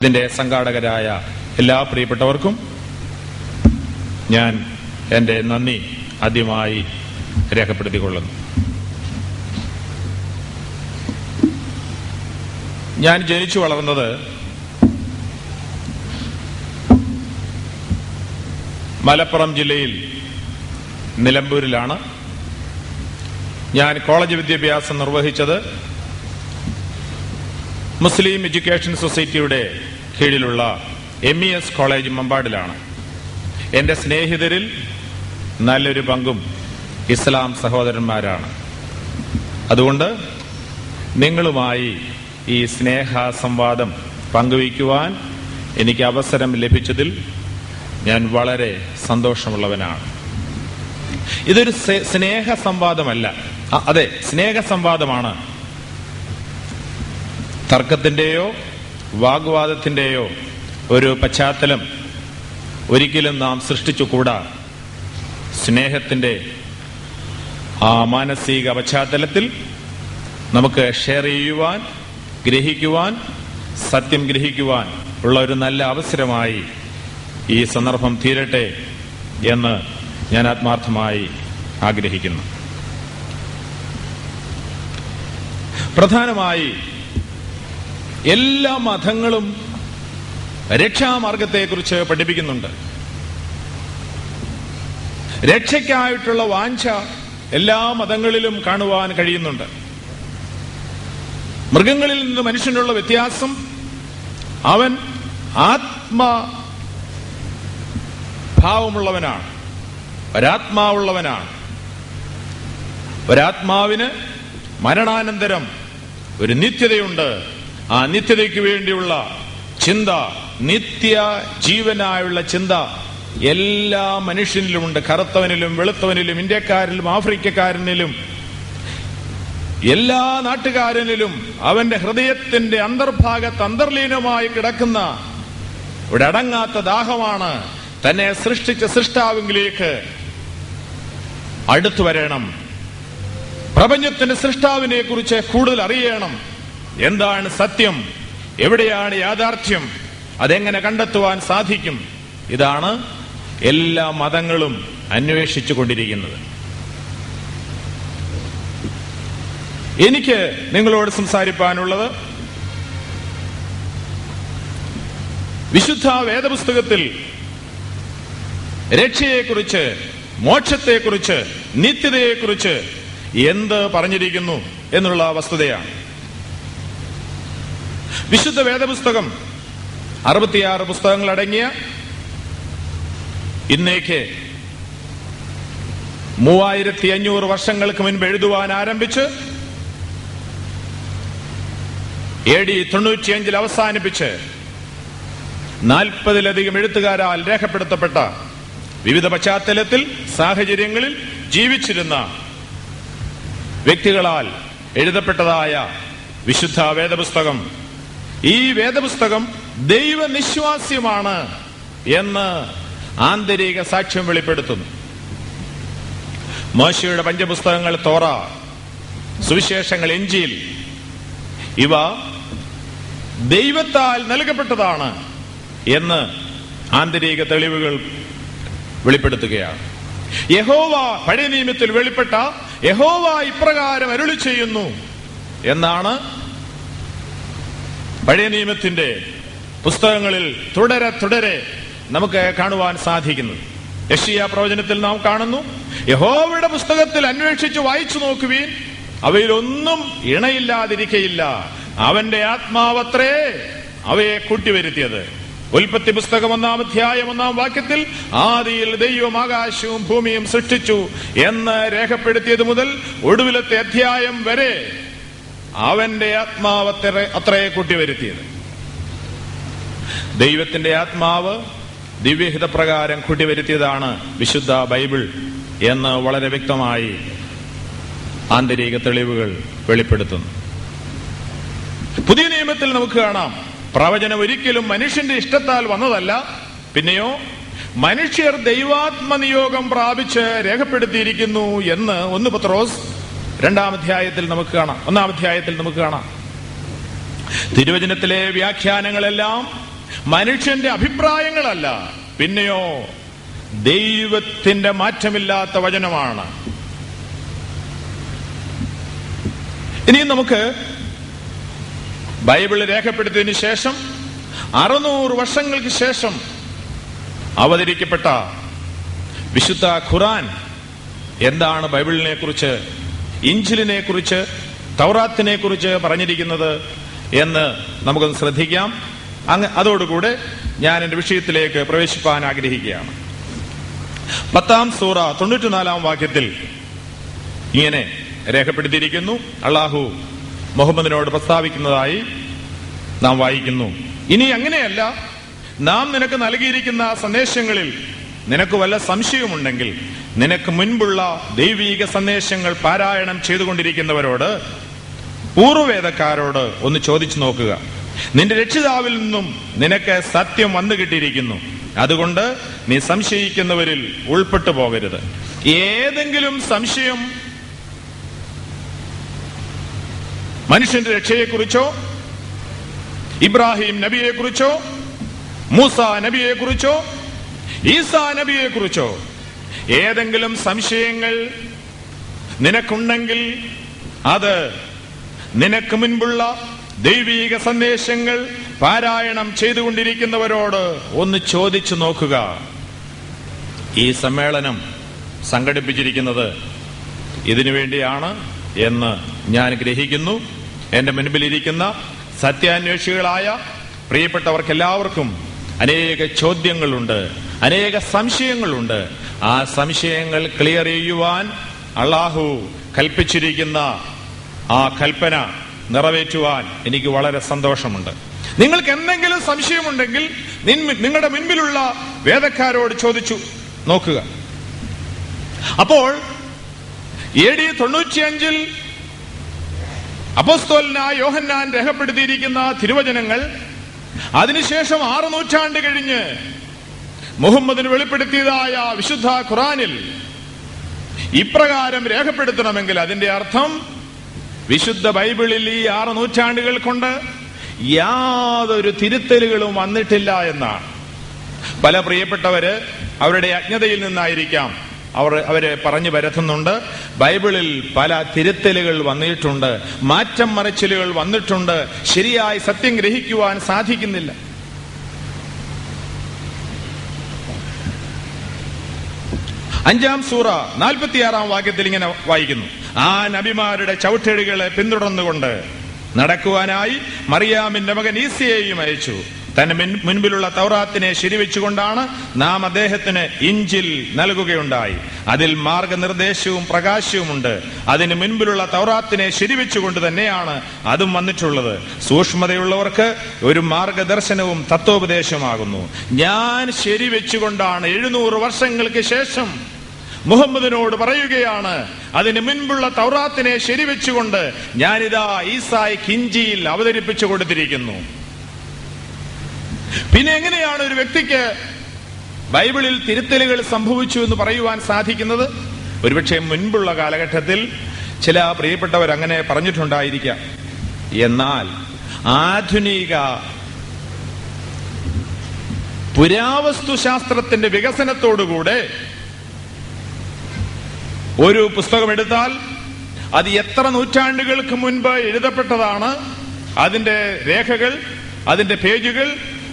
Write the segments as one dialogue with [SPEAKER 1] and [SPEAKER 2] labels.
[SPEAKER 1] ഇതിന്റെ സംഘാടകരായ എല്ലാ പ്രിയപ്പെട്ടവർക്കും ഞാൻ എൻ്റെ നന്ദി ആദ്യമായി രേഖപ്പെടുത്തിക്കൊള്ളുന്നു. ഞാൻ ജനിച്ചു വളർന്നത് മലപ്പുറം ജില്ലയിൽ നിലമ്പൂരിലാണ്. ഞാൻ കോളേജ് വിദ്യാഭ്യാസം നിർവഹിച്ചത് മുസ്ലിം എഡ്യൂക്കേഷൻ സൊസൈറ്റിയുടെ കീഴിലുള്ള MES കോളേജ് മമ്പാടിലാണ്. എൻ്റെ സ്നേഹിതരിൽ നല്ലൊരു പങ്കും ഇസ്ലാം സഹോദരന്മാരാണ്. അതുകൊണ്ട് നിങ്ങളുമായി ഈ സ്നേഹ സംവാദം പങ്കുവയ്ക്കുവാൻ എനിക്ക് അവസരം ലഭിച്ചതിൽ ഞാൻ വളരെ സന്തോഷമുള്ളവനാണ്. ഇതൊരു സ്നേഹ സംവാദമല്ല, അതെ, സ്നേഹ സംവാദമാണ്. തർക്കത്തിന്റെയോ വാഗ്വാദത്തിന്റെയോ ഒരു പശ്ചാത്തലം ഒരിക്കലും നാം സൃഷ്ടിച്ചുകൂടാ. സ്നേഹത്തിന്റെ ആ മാനസിക പശ്ചാത്തലത്തിൽ നമുക്ക് ഷെയർ ചെയ്യുവാൻ, ഗ്രഹിക്കുവാൻ, സത്യം ഗ്രഹിക്കുവാൻ ഉള്ള ഒരു നല്ല അവസരമായി ഈ സന്ദർഭം തീരട്ടെ എന്ന് ഞാൻ ആത്മാർത്ഥമായി ആഗ്രഹിക്കുന്നു. പ്രധാനമായി എല്ലാ മതങ്ങളും രക്ഷാമാർഗത്തെക്കുറിച്ച് പഠിപ്പിക്കുന്നുണ്ട്. രക്ഷയ്ക്കായിട്ടുള്ള വാഞ്ച എല്ലാ മതങ്ങളിലും കാണുവാൻ കഴിയുന്നുണ്ട്. മൃഗങ്ങളിൽ നിന്ന് മനുഷ്യനുള്ള വ്യത്യാസം, അവൻ ആത്മഭാവമുള്ളവനാണ്, ഒരാത്മാവുള്ളവനാണ്. ഒരാത്മാവിന് മരണാനന്തരം ഒരു നിത്യതയുണ്ട്. ആ നിത്യതയ്ക്ക് വേണ്ടിയുള്ള ചിന്ത, നിത്യ ജീവനായുള്ള ചിന്ത എല്ലാ മനുഷ്യനിലുമുണ്ട്. കറുത്തവനിലും വെളുത്തവനിലും ഇന്ത്യക്കാരിലും ആഫ്രിക്കക്കാരനിലും എല്ലാ നാട്ടുകാരനിലും അവന്റെ ഹൃദയത്തിന്റെ അന്തർഭാഗത്ത് അന്തർലീനമായി കിടക്കുന്ന ഒരു അടങ്ങാത്ത ദാഹമാണ് തന്നെ സൃഷ്ടിച്ച സൃഷ്ടാവിലേക്ക് അടുത്തു വരണം. പ്രപഞ്ചത്തിന്റെ സൃഷ്ടാവിനെ കുറിച്ച് കൂടുതൽ അറിയണം. എന്താണ് സത്യം, എവിടെയാണ് യാഥാർത്ഥ്യം, അതെങ്ങനെ കണ്ടെത്തുവാൻ സാധിക്കും? ഇതാണ് എല്ലാ മതങ്ങളും അന്വേഷിച്ചു കൊണ്ടിരിക്കുന്നത്. എനിക്ക് നിങ്ങളോട് സംസാരിപ്പാനുള്ളത് വിശുദ്ധ വേദപുസ്തകത്തിൽ രക്ഷയെക്കുറിച്ച്, മോക്ഷത്തെക്കുറിച്ച്, നിത്യതയെക്കുറിച്ച് എന്ത് പറഞ്ഞിരിക്കുന്നു എന്നുള്ള വസ്തുതയാണ്. വിശുദ്ധ വേദപുസ്തകം 66 പുസ്തകങ്ങളടങ്ങിയ ഇന്നേക്ക് 3500 വർഷങ്ങൾക്ക് മുൻപ് എഴുതുവാൻ ആരംഭിച്ച് AD 95 അവസാനിപ്പിച്ച് 40-ലധികം എഴുത്തുകാരാൽ രേഖപ്പെടുത്തപ്പെട്ട വിവിധ പശ്ചാത്തലത്തിൽ സാഹചര്യങ്ങളിൽ ജീവിച്ചിരുന്ന വ്യക്തികളാൽ എഴുതപ്പെട്ടതായ വിശുദ്ധ വേദപുസ്തകം, ഈ വേദപുസ്തകം ദൈവനിശ്വാസ്യമാണ് എന്ന് ആന്തരിക സാക്ഷ്യം വെളിപ്പെടുത്തുന്നു. മോശയുടെ പഞ്ചപുസ്തകങ്ങൾ തോറ, സുവിശേഷങ്ങൾ, ഇഞ്ചീൽ, ഇവ ദൈവത്താൽ നൽകപ്പെട്ടതാണ് എന്ന് ആന്തരിക തെളിവുകൾ വെളിപ്പെടുത്തുകയാണ്. യഹോവ, പഴയ നിയമത്തിൽ വെളിപ്പെട്ട യഹോവ ഇപ്രകാരം അരുളി ചെയ്യുന്നു എന്നാണ് പഴയ നിയമത്തിന്റെ പുസ്തകങ്ങളിൽ തുടരെ നമുക്ക് കാണുവാൻ സാധിക്കുന്നത്. യെശയ്യാ പ്രവചനത്തിൽ നാം കാണുന്നു, യഹോവയുടെ പുസ്തകത്തിൽ അന്വേഷിച്ച് വായിച്ചു നോക്കുവീൻ, അവയിലൊന്നും ഇണയില്ലാതിരിക്കയില്ല, അവന്റെ ആത്മാവത്രേ അവയെ കൂട്ടിവരുത്തിയത്. ഉൽപ്പത്തി പുസ്തകം 1-ാം അധ്യായം 1-ാം വാക്യത്തിൽ ആദിയിൽ ദൈവം ആകാശവും ഭൂമിയും സൃഷ്ടിച്ചു എന്ന് രേഖപ്പെടുത്തിയത് മുതൽ ഒടുവിലത്തെ അധ്യായം വരെ അവന്റെ ആത്മാവ് അത്രേ കൂട്ടിവരുത്തിയത്. ദൈവത്തിന്റെ ആത്മാവ് ദിവ്യഹിതപ്രകാരം കൂട്ടിവരുത്തിയതാണ് വിശുദ്ധ ബൈബിൾ എന്ന് വളരെ വ്യക്തമായി ആന്തരിക തെളിവുകൾ വെളിപ്പെടുത്തുന്നു. പുതിയ നിയമത്തിൽ നമുക്ക് കാണാം, പ്രവചനം ഒരിക്കലും മനുഷ്യന്റെ ഇഷ്ടത്താൽ വന്നതല്ല, പിന്നെയോ മനുഷ്യർ ദൈവാത്മനിയോഗം പ്രാപിച്ച് രേഖപ്പെടുത്തിയിരിക്കുന്നു എന്ന് 1 പത്രോസ് 2-ാം അധ്യായത്തിൽ നമുക്ക് കാണാം, 1-ാം അധ്യായത്തിൽ നമുക്ക് കാണാം. തിരുവചനത്തിലെ വ്യാഖ്യാനങ്ങളെല്ലാം മനുഷ്യന്റെ അഭിപ്രായങ്ങളല്ല, പിന്നെയോ ദൈവത്തിന്റെ മാറ്റമില്ലാത്ത വചനമാണ്. ഇനി നമുക്ക് ബൈബിൾ രേഖപ്പെടുത്തിയതിനു ശേഷം 600 വർഷങ്ങൾക്ക് ശേഷം അവതരിക്കപ്പെട്ട വിശുദ്ധ ഖുർആൻ എന്താണ് ബൈബിളിനെ കുറിച്ച്, ഇഞ്ചിലിനെ കുറിച്ച്, തൗറാത്തിനെ കുറിച്ച് പറഞ്ഞിരിക്കുന്നത് എന്ന് നമുക്കൊന്ന് ശ്രദ്ധിക്കാം. അതോടുകൂടെ ഞാൻ എന്റെ വിഷയത്തിലേക്ക് പ്രവേശിപ്പാൻ ആഗ്രഹിക്കുകയാണ്. 10-ാം സൂറ 94-ാം വാക്യത്തിൽ ഇങ്ങനെ രേഖപ്പെടുത്തിയിരിക്കുന്നു. അള്ളാഹു മുഹമ്മദിനോട് പ്രസ്താവിക്കുന്നതായി നാം വായിക്കുന്നു. ഇനി അങ്ങനെയല്ല, നാം നിനക്ക് നൽകിയിരിക്കുന്ന സന്ദേശങ്ങളിൽ നിനക്ക് വല്ല സംശയമുണ്ടെങ്കിൽ നിനക്ക് മുൻപുള്ള ദൈവീക സന്ദേശങ്ങൾ പാരായണം ചെയ്തുകൊണ്ടിരിക്കുന്നവരോട്, പൂർവ്വവേദക്കാരോട് ഒന്ന് ചോദിച്ചു നോക്കുക. നിന്റെ രക്ഷിതാവിൽ നിന്നും നിനക്ക് സത്യം വന്നു കിട്ടിയിരിക്കുന്നു. അതുകൊണ്ട് നീ സംശയിക്കുന്നവരിൽ ഉൾപ്പെട്ടു പോകരുത്. ഏതെങ്കിലും സംശയം മനുഷ്യന്റെ രക്ഷയെക്കുറിച്ചോ, ഇബ്രാഹിം നബിയെക്കുറിച്ചോ, മൂസ നബിയെക്കുറിച്ചോ, ഈസാ നബിയെക്കുറിച്ചോ ഏതെങ്കിലും സംശയങ്ങൾ നിനക്കുണ്ടെങ്കിൽ അത് നിനക്ക് മുൻപുള്ള ദൈവീക സന്ദേശങ്ങൾ പാരായണം ചെയ്തുകൊണ്ടിരിക്കുന്നവരോട് ഒന്ന് ചോദിച്ചു നോക്കുക. ഈ സമ്മേളനം സംഘടിപ്പിച്ചിരിക്കുന്നത് ഇതിനു വേണ്ടിയാണ് എന്ന് ഞാൻ ഗ്രഹിക്കുന്നു. എന്റെ മുൻപിലിരിക്കുന്ന സത്യാന്വേഷികളായ പ്രിയപ്പെട്ടവർക്കെല്ലാവർക്കും അനേക ചോദ്യങ്ങളുണ്ട്, അനേക സംശയങ്ങളുണ്ട്. ആ സംശയങ്ങൾ ക്ലിയർ ചെയ്യുവാൻ അള്ളാഹു കൽപ്പിച്ചിരിക്കുന്ന ആ കൽപ്പന നിറവേറ്റുവാൻ എനിക്ക് വളരെ സന്തോഷമുണ്ട്. നിങ്ങൾക്ക് എന്തെങ്കിലും സംശയമുണ്ടെങ്കിൽ നിങ്ങളുടെ മുൻപിലുള്ള വേദക്കാരോട് ചോദിച്ചു നോക്കുക. അപ്പോൾ AD 95-ൽ അപ്പോസ്തലനായ യോഹന്നാൻ രേഖപ്പെടുത്തിയിരിക്കുന്ന തിരുവചനങ്ങൾ അതിനുശേഷം 6 നൂറ്റാണ്ട് കഴിഞ്ഞ് മുഹമ്മദിന് വെളിപ്പെടുത്തിയതായ വിശുദ്ധ ഖുർആനിൽ ഇപ്രകാരം രേഖപ്പെടുത്തണമെങ്കിൽ അതിന്റെ അർത്ഥം വിശുദ്ധ ബൈബിളിൽ ഈ 6 നൂറ്റാണ്ടുകൾ കൊണ്ട് യാതൊരു തിരുത്തലുകളും വന്നിട്ടില്ല എന്നാണ്. പല പ്രിയപ്പെട്ടവര് അവരുടെ അജ്ഞതയിൽ നിന്നായിരിക്കാം അവരെ പറഞ്ഞു വരുത്തുന്നുണ്ട്. ബൈബിളിൽ പല തിരുത്തലുകൾ വന്നിട്ടുണ്ട്, മാറ്റം മറിച്ചിലുകൾ വന്നിട്ടുണ്ട്, ശരിയായി സത്യം ഗ്രഹിക്കുവാൻ സാധിക്കുന്നില്ല. അഞ്ചാം സൂറ 46-ാം വാക്യത്തിൽ ഇങ്ങനെ വായിക്കുന്നു: ആ നബിമാരുടെ ചവിട്ടേടുകളെ പിന്തുടർന്നുകൊണ്ട് നടക്കുവാനായി മറിയാമിന്റെ മകൻ ഈസയെയും അയച്ചു. തന്റെ മുൻപിലുള്ള തൗറാത്തിനെ ശരിവെച്ചുകൊണ്ടാണ് നാം അദ്ദേഹത്തിന് ഇഞ്ചിൽ നൽകുകയുണ്ടായി. അതിൽ മാർഗനിർദ്ദേശവും പ്രകാശവുമുണ്ട്. അതിന് മുൻപിലുള്ള തൗറാത്തിനെ ശരിവെച്ചുകൊണ്ട് തന്നെയാണ് അതും വന്നിട്ടുള്ളത്. സൂക്ഷ്മതയുള്ളവർക്ക് ഒരു മാർഗദർശനവും തത്വോപദേശമാകുന്നു. ഞാൻ ശരിവെച്ചുകൊണ്ടാണ് 700 വർഷങ്ങൾക്ക് ശേഷം മുഹമ്മദിനോട് പറയുകയാണ്, അതിന് മുൻപുള്ള തൗറാത്തിനെ ശരിവെച്ചുകൊണ്ട് ഞാനിതാ ഈസായ്ക്ക് ഇഞ്ചിയിൽ അവതരിപ്പിച്ചു കൊടുത്തിരിക്കുന്നു. പിന്നെ എങ്ങനെയാണ് ഒരു വ്യക്തിക്ക് ബൈബിളിൽ തിരുത്തലുകൾ സംഭവിച്ചു എന്ന് പറയുവാൻ സാധിക്കുന്നത്? ഒരുപക്ഷെ മുൻപുള്ള കാലഘട്ടത്തിൽ ചില പ്രിയപ്പെട്ടവർ അങ്ങനെ പറഞ്ഞിട്ടുണ്ടായിരിക്കാം. എന്നാൽ ആധുനിക പുരാവസ്തുശാസ്ത്രത്തിന്റെ വികസനത്തോടുകൂടെ ഒരു പുസ്തകം എടുത്താൽ അത് എത്ര നൂറ്റാണ്ടുകൾക്ക് മുൻപ് എഴുതപ്പെട്ടതാണ്, അതിന്റെ രേഖകൾ, അതിന്റെ പേജുകൾ,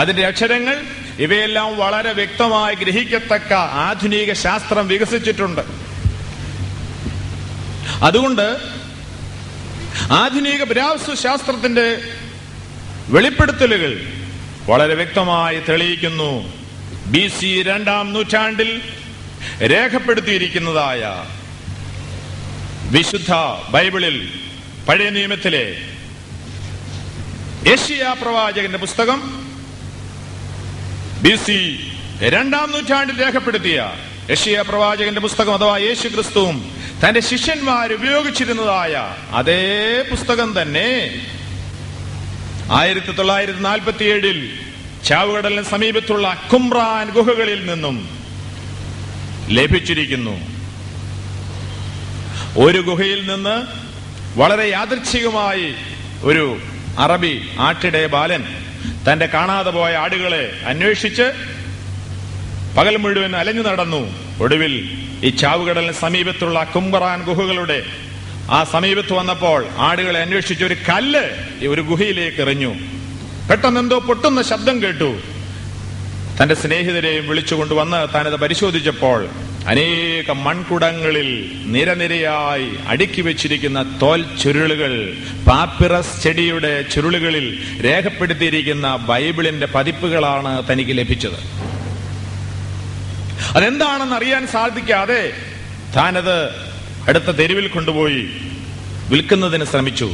[SPEAKER 1] അതിന്റെ അക്ഷരങ്ങൾ ഇവയെല്ലാം വളരെ വ്യക്തമായി ഗ്രഹിക്കത്തക്ക ആധുനിക ശാസ്ത്രം വികസിച്ചിട്ടുണ്ട്. അതുകൊണ്ട് ആധുനിക പുരാവസ്തു ശാസ്ത്രത്തിന്റെ വെളിപ്പെടുത്തലുകൾ വളരെ വ്യക്തമായി തെളിയിക്കുന്നു. BC 2-ാം നൂറ്റാണ്ടിൽ രേഖപ്പെടുത്തിയിരിക്കുന്നതായ വിശുദ്ധ ബൈബിളിൽ പഴയ നിയമത്തിലെ യെശയ്യാ പ്രവാചകന്റെ പുസ്തകം BC 2-ാം നൂറ്റാണ്ടിൽ രേഖപ്പെടുത്തിയ യെശയ്യാ പ്രവാചകന്റെ പുസ്തകം അഥവാ യേശു ക്രിസ്തുവും തന്റെ ശിഷ്യന്മാർ ഉപയോഗിച്ചിരുന്നതായ അതേ പുസ്തകം തന്നെ 1947-ൽ ചാവുകടലിന് സമീപത്തുള്ള കുമ്രാൻ ഗുഹകളിൽ നിന്നും ലഭിച്ചിരിക്കുന്നു. ഒരു ഗുഹയിൽ നിന്ന് വളരെ യാദൃച്ഛികമായി ഒരു അറബി ആട്ടിടയ ബാലൻ തന്റെ കാണാതെ പോയ ആടുകളെ അന്വേഷിച്ച് പകൽ മുഴുവൻ അലഞ്ഞു നടന്നു. ഒടുവിൽ ഈ ചാവുകടലിന് സമീപത്തുള്ള കുംഭറാൻ ഗുഹകളുടെ ആ സമീപത്ത് വന്നപ്പോൾ ആടുകളെ അന്വേഷിച്ച് ഒരു കല്ല് ഒരു ഗുഹയിലേക്ക് എറിഞ്ഞു. പെട്ടെന്ന് എന്തോ പൊട്ടുന്ന ശബ്ദം കേട്ടു. തന്റെ സ്നേഹിതരെയും വിളിച്ചുകൊണ്ടുവന്ന് താനത് പരിശോധിച്ചപ്പോൾ അനേകം മൺകുടങ്ങളിൽ നിരനിരയായി അടുക്കി വെച്ചിരിക്കുന്ന തോൽ ചുരുളുകൾ, പാപ്പിറസ് ചെടിയുടെ ചുരുളുകളിൽ രേഖപ്പെടുത്തിയിരിക്കുന്ന ബൈബിളിന്റെ പതിപ്പുകളാണ് തനിക്ക് ലഭിച്ചത്. അതെന്താണെന്ന് അറിയാൻ സാധിക്കാതെ താനത് അടുത്ത തെരുവിൽ കൊണ്ടുപോയി വിൽക്കുന്നതിന് ശ്രമിച്ചു.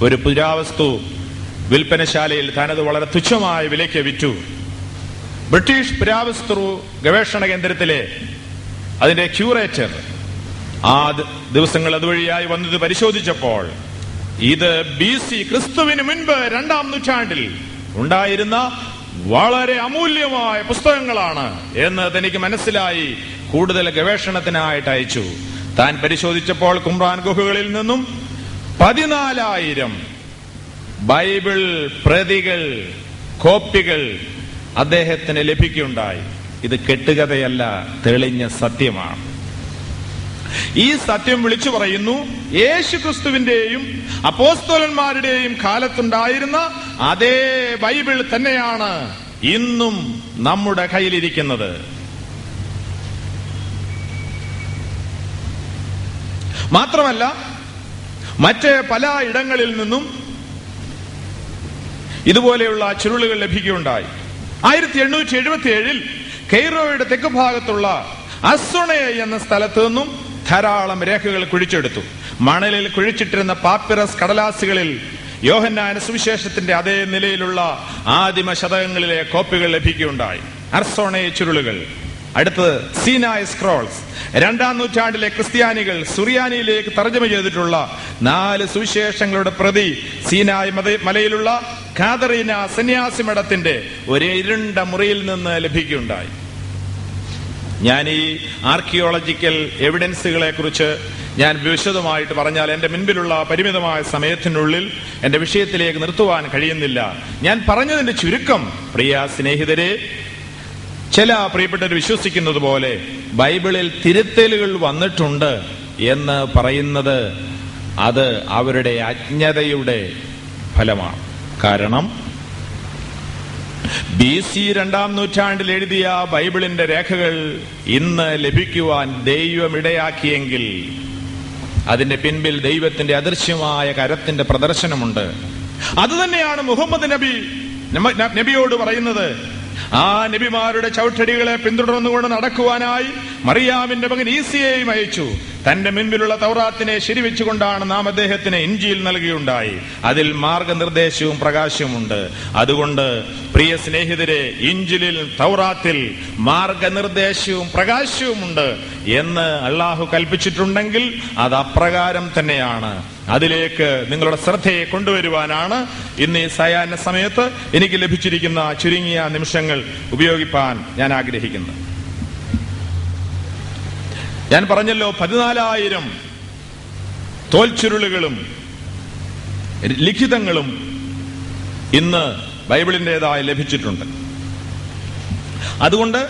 [SPEAKER 1] ഒരു പുരാവസ്തു വിൽപ്പനശാലയിൽ താനത് വളരെ തുച്ഛമായ വിലയ്ക്ക് വിറ്റു. ബ്രിട്ടീഷ് പുരാവസ്തു ഗവേഷണ കേന്ദ്രത്തിലെ അതിന്റെ ക്യൂറേറ്റർ ആ ദിവസങ്ങൾ അതുവഴിയായി വന്നത് പരിശോധിച്ചപ്പോൾ ഇത് BC ക്രിസ്തുവിന് മുൻപ് 2-ാം നൂറ്റാണ്ടിൽ ഉണ്ടായിരുന്ന വളരെ അമൂല്യമായ പുസ്തകങ്ങളാണ് എന്ന് തനിക്ക് മനസ്സിലായി. കൂടുതൽ ഗവേഷണത്തിനായിട്ട് അയച്ചു. താൻ പരിശോധിച്ചപ്പോൾ കുംഭ്രാൻ ഗുഹകളിൽ നിന്നും 14,000 ബൈബിൾ പ്രതികൾ, കോപ്പികൾ അദ്ദേഹത്തിന് ലഭിക്കുകയുണ്ടായി. ഇത് കെട്ടുകഥയല്ല, തെളിഞ്ഞ സത്യമാണ്. ഈ സത്യം വിളിച്ചു പറയുന്നു. യേശുക്രിസ്തുവിന്റെയും അപ്പോസ്തലന്മാരുടെയും കാലത്തുണ്ടായിരുന്ന അതേ ബൈബിൾ തന്നെയാണ് ഇന്നും നമ്മുടെ കയ്യിലിരിക്കുന്നത്. മാത്രമല്ല, മറ്റ് പല ഇടങ്ങളിൽ നിന്നും ഇതുപോലെയുള്ള ചുരുളുകൾ ലഭിക്കുകയുണ്ടായി. 1877 കെയ്റോയുടെ തെക്ക് ഭാഗത്തുള്ള അസ്സുണയ എന്ന സ്ഥലത്തു നിന്നും ധാരാളം രേഖകൾ കുഴിച്ചെടുത്തു. മണലിൽ കുഴിച്ചിട്ടിരുന്ന പാപ്പിറസ് കടലാസുകളിൽ യോഹന്നാന്റെ സുവിശേഷത്തിന്റെ അതേ നിലയിലുള്ള ആദിമ ശതകങ്ങളിലെ കോപ്പികൾ ലഭിക്കുകയുണ്ടായി. അർസോണയ ചുരുളുകൾ. അടുത്തത് സീനായ് സ്ക്രോൾസ്. 2-ാം നൂറ്റാണ്ടിലെ ക്രിസ്ത്യാനികൾ സുറിയാനിയിലേക്ക് തർജ്ജമ ചെയ്തിട്ടുള്ള 4 സുവിശേഷങ്ങളുടെ പ്രതി സീനായ് മലയിലുള്ള കാതറീന സന്യാസി മഠത്തിന്റെ ഒരു ഇരുണ്ട മുറിയിൽ നിന്ന് ലഭിക്കുകയുണ്ടായി. ഞാൻ ഈ ആർക്കിയോളജിക്കൽ എവിഡൻസുകളെ കുറിച്ച് ഞാൻ വിശദമായിട്ട് പറഞ്ഞാൽ എന്റെ മുൻപിലുള്ള പരിമിതമായ സമയത്തിനുള്ളിൽ എന്റെ വിഷയത്തിലേക്ക് നിർത്തുവാൻ കഴിയുന്നില്ല. ഞാൻ പറഞ്ഞതിന്റെ ചുരുക്കം, പ്രിയ സ്നേഹിതരെ, ചില പ്രിയപ്പെട്ടവർ വിശ്വസിക്കുന്നത് പോലെ ബൈബിളിൽ തിരുത്തലുകൾ വന്നിട്ടുണ്ട് എന്ന് പറയുന്നത് അത് അവരുടെ അജ്ഞതയുടെ ഫലമാണ്. കാരണം BC 2-ാം നൂറ്റാണ്ടിൽ എഴുതിയ ബൈബിളിന്റെ രേഖകൾ ഇന്ന് ലഭിക്കുവാൻ ദൈവം ഇടയാക്കിയെങ്കിൽ അതിന്റെ പിൻപിൽ ദൈവത്തിന്റെ അദൃശ്യമായ കരത്തിന്റെ പ്രദർശനമുണ്ട്. അതുതന്നെയാണ് മുഹമ്മദ് നബിയോട് പറയുന്നത്. ആ നബിമാരുടെ ചവിട്ടടികളെ പിന്തുടർന്നുകൊണ്ട് നടക്കുവാനായി മറിയാമിന്റെ മകൻ ഈസയെയും അയച്ചു. തന്റെ മുൻപിലുള്ള തൗറാത്തിനെ ശരിവെച്ചുകൊണ്ടാണ് നാം അദ്ദേഹത്തിന് ഇഞ്ചീൽ നൽകുകയുണ്ടായി. അതിൽ മാർഗനിർദ്ദേശവും പ്രകാശവുമുണ്ട്. അതുകൊണ്ട് പ്രിയ സ്നേഹിതരെ, ഇഞ്ചിലിൽ തൗറാത്തിൽ മാർഗനിർദ്ദേശവും പ്രകാശവുമുണ്ട് എന്ന് അള്ളാഹു കൽപ്പിച്ചിട്ടുണ്ടെങ്കിൽ അത് അപ്രകാരം തന്നെയാണ്. അതിലേക്ക് നിങ്ങളുടെ ശ്രദ്ധയെ കൊണ്ടുവരുവാനാണ് ഇന്ന് ഈ സായാഹ്ന സമയത്ത് എനിക്ക് ലഭിച്ചിരിക്കുന്ന ചുരുങ്ങിയ നിമിഷങ്ങൾ ഉപയോഗിപ്പാൻ ഞാൻ ആഗ്രഹിക്കുന്നത്. ഞാൻ പറഞ്ഞല്ലോ, 14,000 തോൽച്ചുരുളുകളും ലിഖിതങ്ങളും ഇന്ന് ബൈബിളിൻ്റെതായി ലഭിച്ചിട്ടുണ്ട്. അതുകൊണ്ട്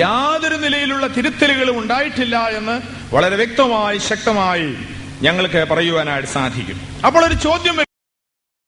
[SPEAKER 1] യാതൊരു നിലയിലുള്ള തിരുത്തലുകളും ഉണ്ടായിട്ടില്ല എന്ന് വളരെ വ്യക്തമായി ശക്തമായി ഞങ്ങൾക്ക് പറയുവാനായിട്ട് സാധിക്കും. അപ്പോൾ ഒരു ചോദ്യം